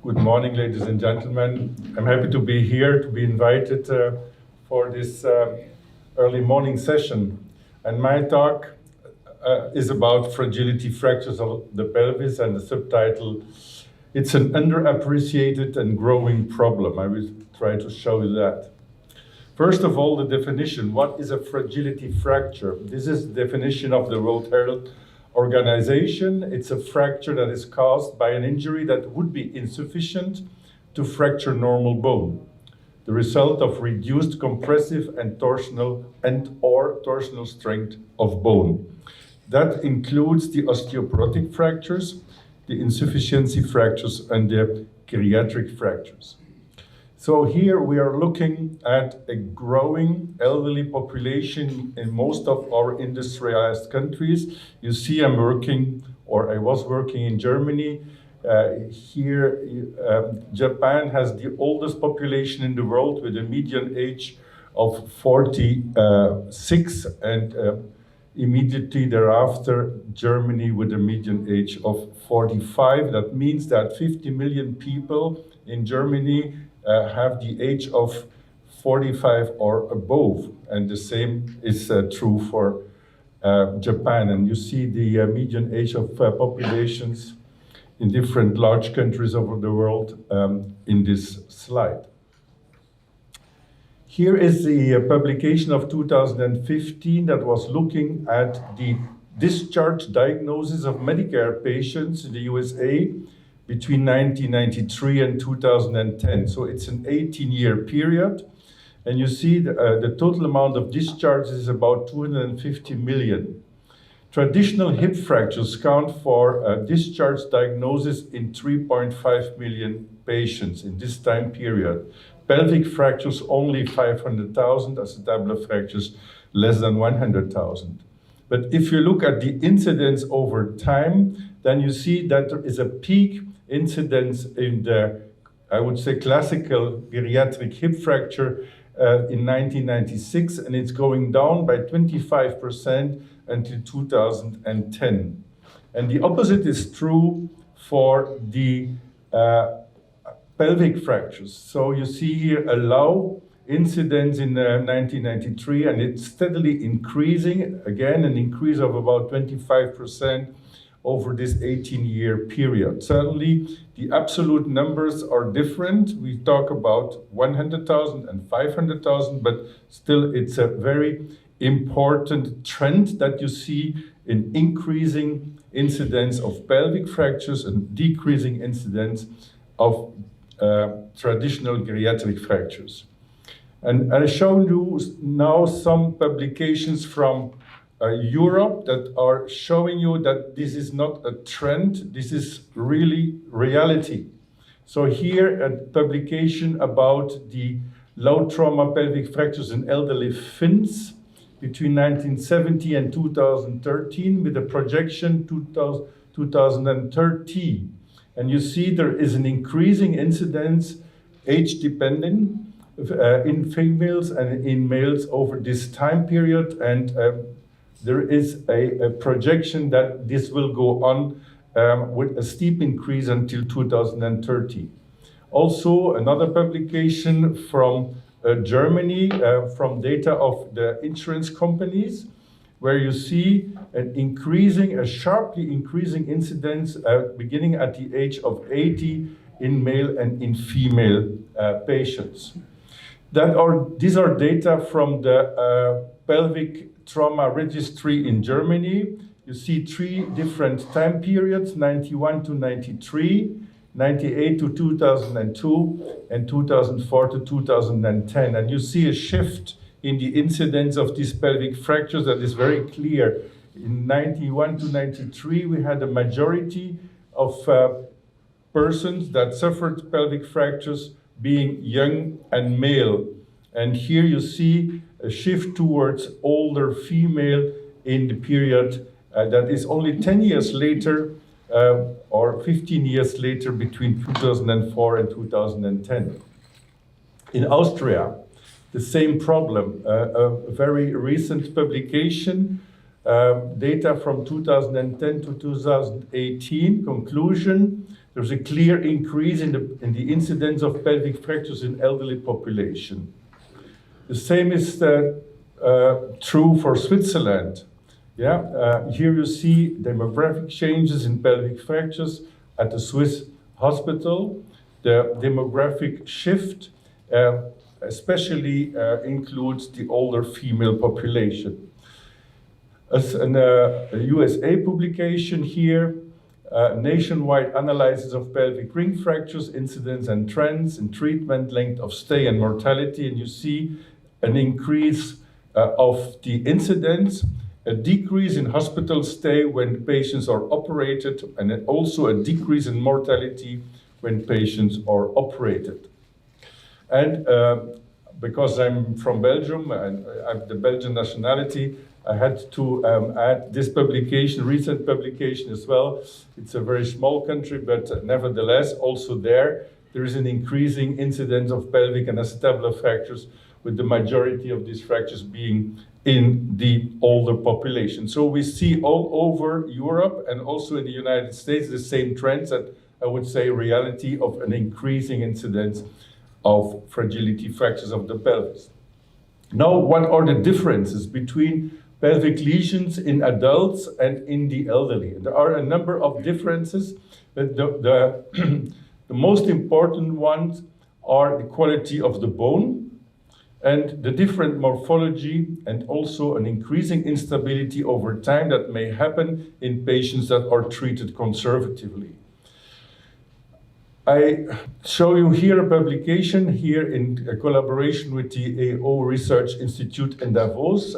Good morning, ladies and gentlemen. I'm happy to be here, to be invited for this early morning session. And my talk is about fragility fractures of the pelvis, and the subtitle, it's an underappreciated and growing problem. I will try to show you that. First of all, the definition. What is a fragility fracture? This is the definition of the World Health Organization. It's a fracture that is caused by an injury that would be insufficient to fracture normal bone, the result of reduced compressive and torsional strength of bone. That includes the osteoporotic fractures, the insufficiency fractures, and the geriatric fractures. So here we are looking at a growing elderly population in most of our industrialized countries. You see I was working in Germany. Japan has the oldest population in the world with a median age of 46, and immediately thereafter, Germany with a median age of 45. That means that 50 million people in Germany have the age of 45 or above, and the same is true for Japan. And you see the median age of populations in different large countries over the world in this slide. Here is the publication of 2015 that was looking at the discharge diagnosis of Medicare patients in the USA between 1993 and 2010. So it's an 18-year period. And you see the total amount of discharges is about 250 million. Traditional hip fractures count for discharge diagnosis in 3.5 million patients in this time period. Pelvic fractures only 500,000, acetabular fractures less than 100,000. But if you look at the incidence over time, then you see that there is a peak incidence in the, I would say, classical geriatric hip fracture in 1996, and it's going down by 25% until 2010. And the opposite is true for the pelvic fractures. So you see here a low incidence in 1993, and it's steadily increasing, again, an increase of about 25% over this 18-year period. Certainly, the absolute numbers are different. We talk about 100,000 and 500,000, but still it's a very important trend that you see in increasing incidence of pelvic fractures and decreasing incidence of traditional geriatric fractures. And I'll show you now some publications from Europe that are showing you that this is not a trend, this is really reality. So here a publication about the low trauma pelvic fractures in elderly Finns between 1970 and 2013 with a projection 2030. And you see there is an increasing incidence, age dependent, in females and in males over this time period, and there is a projection that this will go on with a steep increase until 2030. Also, another publication from Germany, from data of the insurance companies, where you see a sharply increasing incidence beginning at the age of 80 in male and in female patients. These are data from the pelvic trauma registry in Germany. You see three different time periods, 91 to 93, 98 to 2002, and 2004 to 2010. And you see a shift in the incidence of these pelvic fractures that is very clear. In 91 to 93, we had a majority of persons that suffered pelvic fractures being young and male. And here you see a shift towards older female in the period that is only 10 years later or 15 years later between 2004 and 2010. In Austria, the same problem, a very recent publication, data from 2010 to 2018, conclusion there's a clear increase in the incidence of pelvic fractures in elderly population. The same is true for Switzerland. Here you see demographic changes in pelvic fractures at the Swiss hospital. The demographic shift especially includes the older female population. As a USA publication here, nationwide analysis of pelvic ring fractures, incidence and trends in treatment, length of stay and mortality, and you see an increase of the incidence, a decrease in hospital stay when patients are operated, and also a decrease in mortality when patients are operated. And because I'm from Belgium and I have the Belgian nationality, I had to add this publication, recent publication as well. It's a very small country, but nevertheless, also there is an increasing incidence of pelvic and acetabular fractures, with the majority of these fractures being in the older population. So we see all over Europe and also in the United States the same trends, that I would say reality of an increasing incidence of fragility fractures of the pelvis. Now, what are the differences between pelvic lesions in adults and in the elderly? There are a number of differences, but the most important ones are the quality of the bone and the different morphology, and also an increasing instability over time that may happen in patients that are treated conservatively. I show you here a publication here in a collaboration with the AO Research Institute in Davos.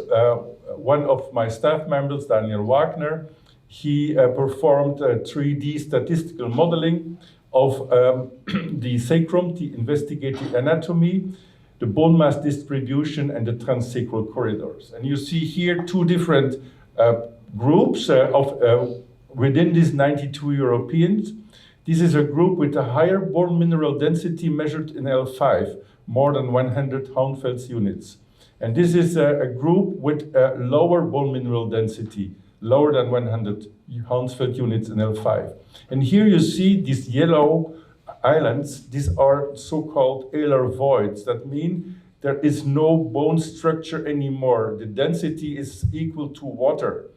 One of my staff members, Daniel Wagner, he performed 3D statistical modeling of the sacrum to investigate the anatomy, the bone mass distribution, and the transsacral corridors. And you see here two different groups within these 92 Europeans. This is a group with a higher bone mineral density measured in L5, more than 100 Hounsfeld units. And this is a group with a lower bone mineral density, lower than 100 Hounsfeld units in L5. And here you see these yellow islands. These are so-called alar voids. That mean there is no bone structure anymore. The density is equal to water.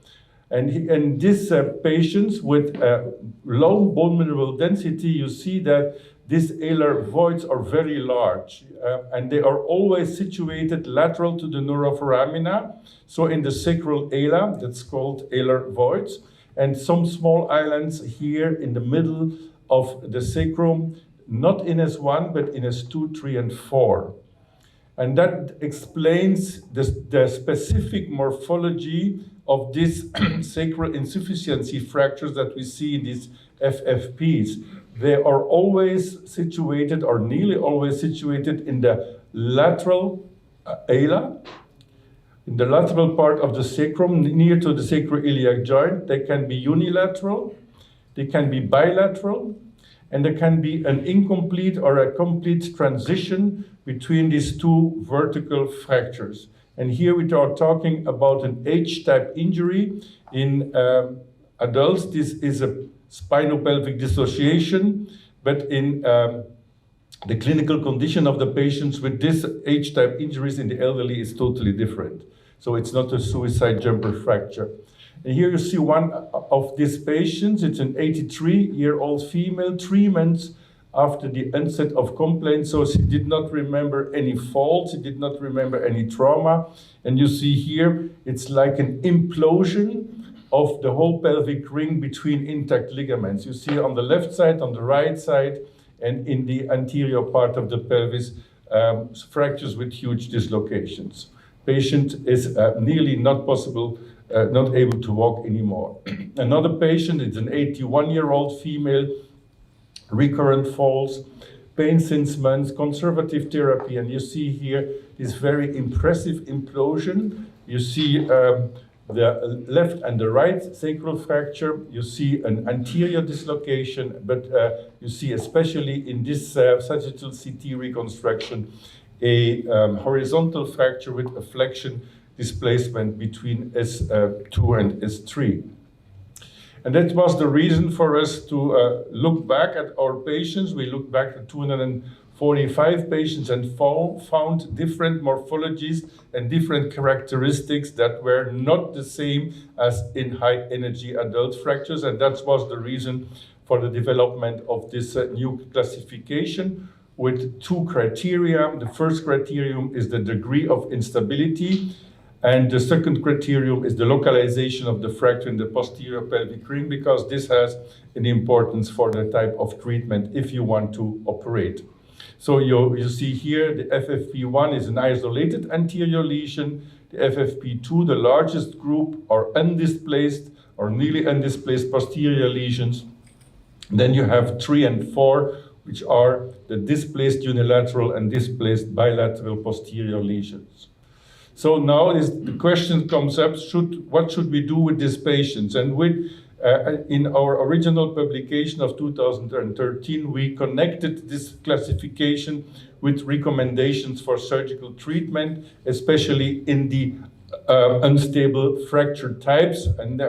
And these patients with low bone mineral density, you see that these alar voids are very large, and they are always situated lateral to the neuroforamina, so in the sacral ala, that's called alar voids, and some small islands here in the middle of the sacrum, not in S1, but in S2, 3, and 4. And that explains the specific morphology of these sacral insufficiency fractures that we see in these FFPs. They are always situated, or nearly always situated, in the lateral ala, in the lateral part of the sacrum, near to the sacroiliac joint. They can be unilateral, they can be bilateral, and there can be an incomplete or a complete transition between these two vertical fractures. And here we are talking about an H-type injury. In adults, this is a spinopelvic dissociation, but in the clinical condition of the patients with this H-type injuries in the elderly is totally different. So it's not a suicide jumper fracture. And here you see one of these patients. It's an 83-year-old female, 3 months after the onset of complaints. So she did not remember any falls, she did not remember any trauma. And you see here, it's like an implosion of the whole pelvic ring between intact ligaments. You see on the left side, on the right side, and in the anterior part of the pelvis, fractures with huge dislocations. Patient is nearly not able to walk anymore. Another patient is an 81-year-old female, recurrent falls, pain since months, conservative therapy, and you see here this very impressive implosion. You see the left and the right sacral fracture. You see an anterior dislocation, but you see especially in this sagittal CT reconstruction a horizontal fracture with a flexion displacement between S2 and S3. And that was the reason for us to look back at our patients. We looked back at 245 patients and found different morphologies and different characteristics that were not the same as in high energy adult fractures. And that was the reason for the development of this new classification with two criteria. The first criterion is the degree of instability. And the second criterion is the localization of the fracture in the posterior pelvic ring, because this has an importance for the type of treatment if you want to operate. So you see here the FFP1 is an isolated anterior lesion. The FFP2, the largest group, are undisplaced or nearly undisplaced posterior lesions. Then you have 3 and 4, which are the displaced unilateral and displaced bilateral posterior lesions. So now the question comes up, what should we do with these patients? And in our original publication of 2013, we connected this classification with recommendations for surgical treatment, especially in the unstable fracture types. And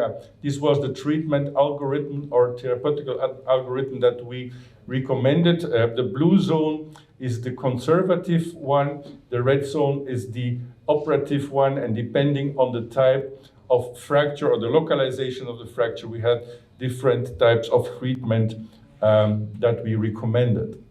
this was the treatment algorithm or therapeutical algorithm that we recommended. The blue zone is the conservative one, the red zone is the operative one, and depending on the type of fracture or the localization of the fracture, we had different types of treatment that we recommended.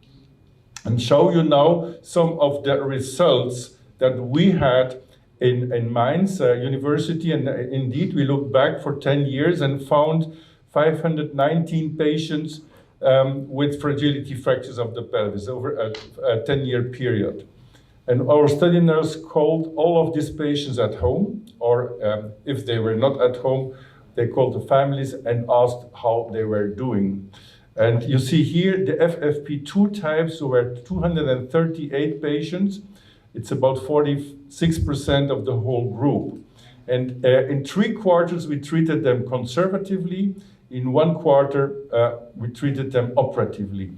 And show you now some of the results that we had in Mainz University, and indeed we looked back for 10 years and found 519 patients with fragility fractures of the pelvis over a 10-year period. And our study nurse called all of these patients at home, or if they were not at home, they called the families and asked how they were doing. And you see here the FFP2 types, so were 238 patients. It's about 46% of the whole group. And in 3 quarters, we treated them conservatively. In 1 quarter, we treated them operatively.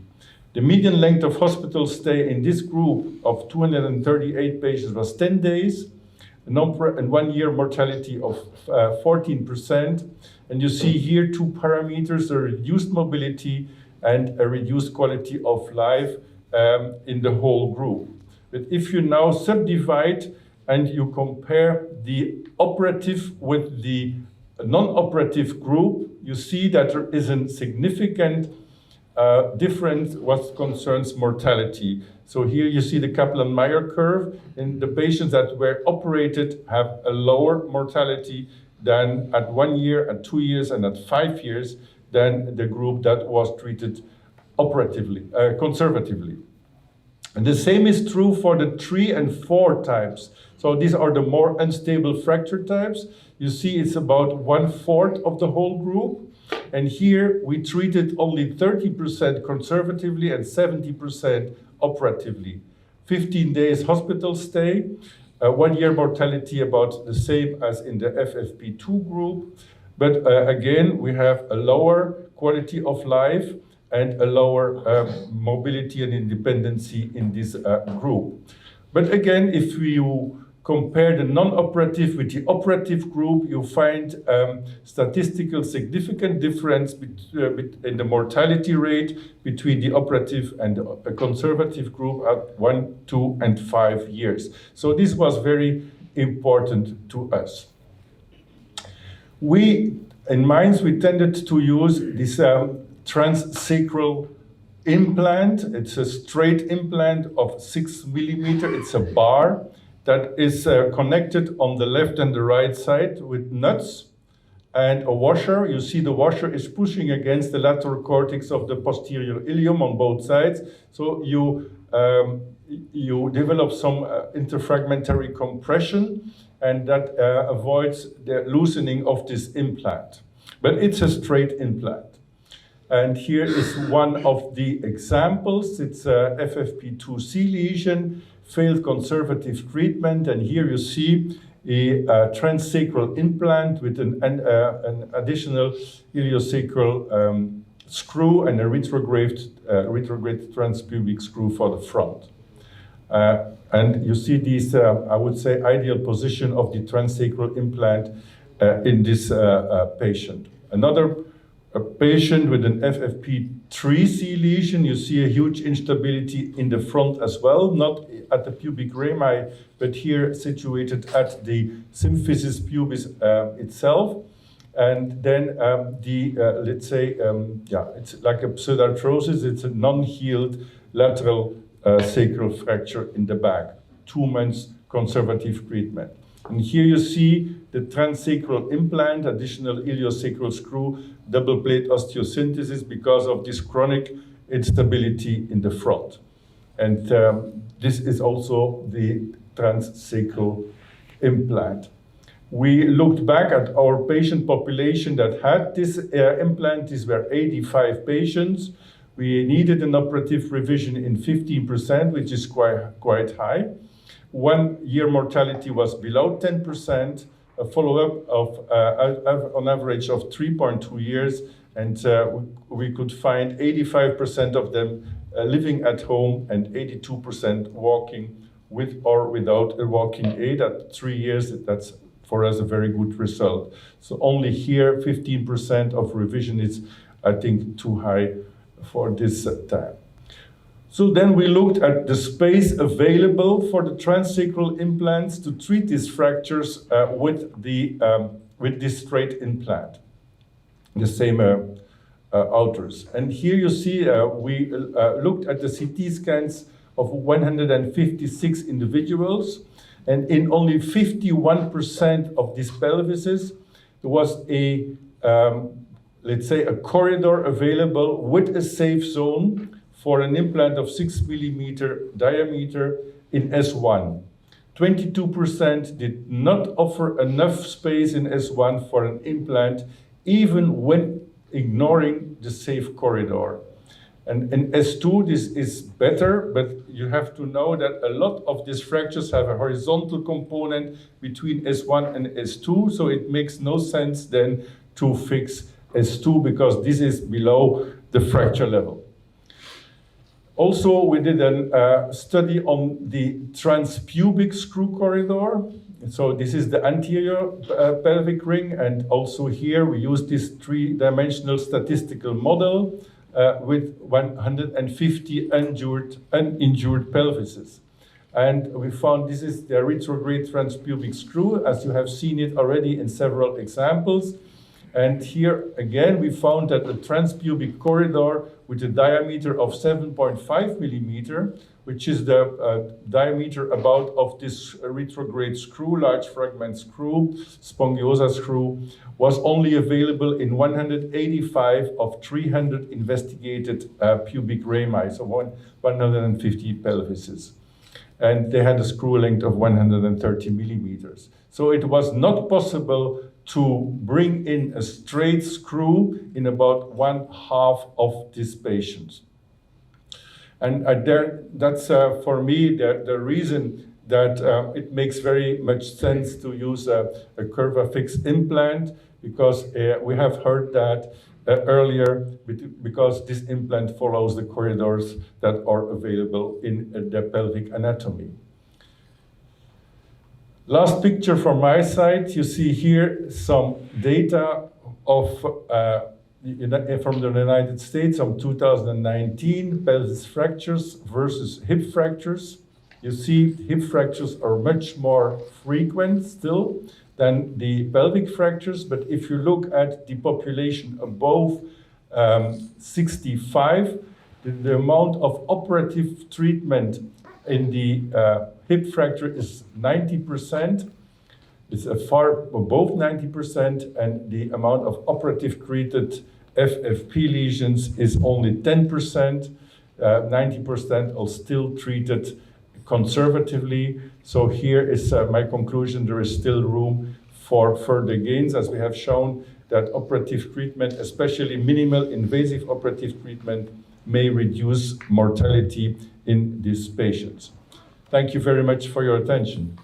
The median length of hospital stay in this group of 238 patients was 10 days, and 1-year mortality of 14%. And you see here 2 parameters, a reduced mobility and a reduced quality of life in the whole group. But if you now subdivide and you compare the operative with the non-operative group, you see that there is a significant difference what concerns mortality. So here you see the Kaplan-Meier curve, and the patients that were operated have a lower mortality than at 1 year, at 2 years, and at 5 years than the group that was treated operatively, conservatively. And the same is true for the 3 and 4 types. So these are the more unstable fracture types. You see it's about 1/4 of the whole group. And here we treated only 30% conservatively and 70% operatively. 15 days hospital stay, 1-year mortality about the same as in the FFP2 group. But again, we have a lower quality of life and a lower mobility and independency in this group. But again, if you compare the non-operative with the operative group, you find statistical significant difference in the mortality rate between the operative and the conservative group at 1, 2, and 5 years. So this was very important to us. In Mainz, we tended to use this transsacral implant. It's a straight implant of 6 millimeter. It's a bar that is connected on the left and the right side with nuts and a washer. You see the washer is pushing against the lateral cortex of the posterior ilium on both sides. So you develop some interfragmentary compression, and that avoids the loosening of this implant. But it's a straight implant. And here is one of the examples. It's a FFP2C lesion, failed conservative treatment, and here you see a transsacral implant with an additional iliosacral screw and a retrograde transpubic screw for the front. And you see these, I would say, ideal position of the transsacral implant in this patient. Another a patient with an FFP 3C lesion. You see a huge instability in the front as well, not at the pubic rami, but here situated at the symphysis pubis itself. And then let's say, it's like a pseudarthrosis. It's a non-healed lateral sacral fracture in the back. 2 months conservative treatment. And here you see the transsacral implant, additional iliosacral screw, double plate osteosynthesis because of this chronic instability in the front. And this is also the transsacral implant. We looked back at our patient population that had this implant. These were 85 patients. We needed an operative revision in 15%, which is quite high. 1 year mortality was below 10%, a follow-up of on average of 3.2 years, and we could find 85% of them living at home and 82% walking with or without a walking aid at 3 years. That's for us a very good result. So only here 15% of revision is, I think, too high for this time. So then we looked at the space available for the transsacral implants to treat these fractures with this straight implant, the same outers. And here you see we looked at the CT scans of 156 individuals, and in only 51% of these pelvises, there was a, let's say, a corridor available with a safe zone for an implant of 6 millimeter diameter in S1. 22% did not offer enough space in S1 for an implant, even when ignoring the safe corridor. And in S2, this is better, but you have to know that a lot of these fractures have a horizontal component between S1 and S2, so it makes no sense then to fix S2 because this is below the fracture level. Also, we did a study on the transpubic screw corridor. So this is the anterior pelvic ring, and also here we use this 3-dimensional statistical model with 150 uninjured pelvises. And we found this is the retrograde transpubic screw, as you have seen it already in several examples. And here again, we found that the transpubic corridor with a diameter of 7.5 millimeter, which is the diameter about of this retrograde screw, large fragment screw, spongiosa screw, was only available in 185 of 300 investigated pubic rami, so 150 pelvises. And they had a screw length of 130 millimeters. So it was not possible to bring in a straight screw in about 1/2 of these patients. And that's for me the reason that it makes very much sense to use a CurvaFix implant, because we have heard that earlier, because this implant follows the corridors that are available in the pelvic anatomy. Last picture from my side, you see here some data of from the United States from 2019, pelvis fractures versus hip fractures. You see hip fractures are much more frequent still than the pelvic fractures, but if you look at the population above 65, the amount of operative treatment in the hip fracture is 90%. It's far above 90%, and the amount of operative treated FFP lesions is only 10%. 90% are still treated conservatively. So here is my conclusion. There is still room for further gains, as we have shown that operative treatment, especially minimal invasive operative treatment, may reduce mortality in these patients. Thank you very much for your attention.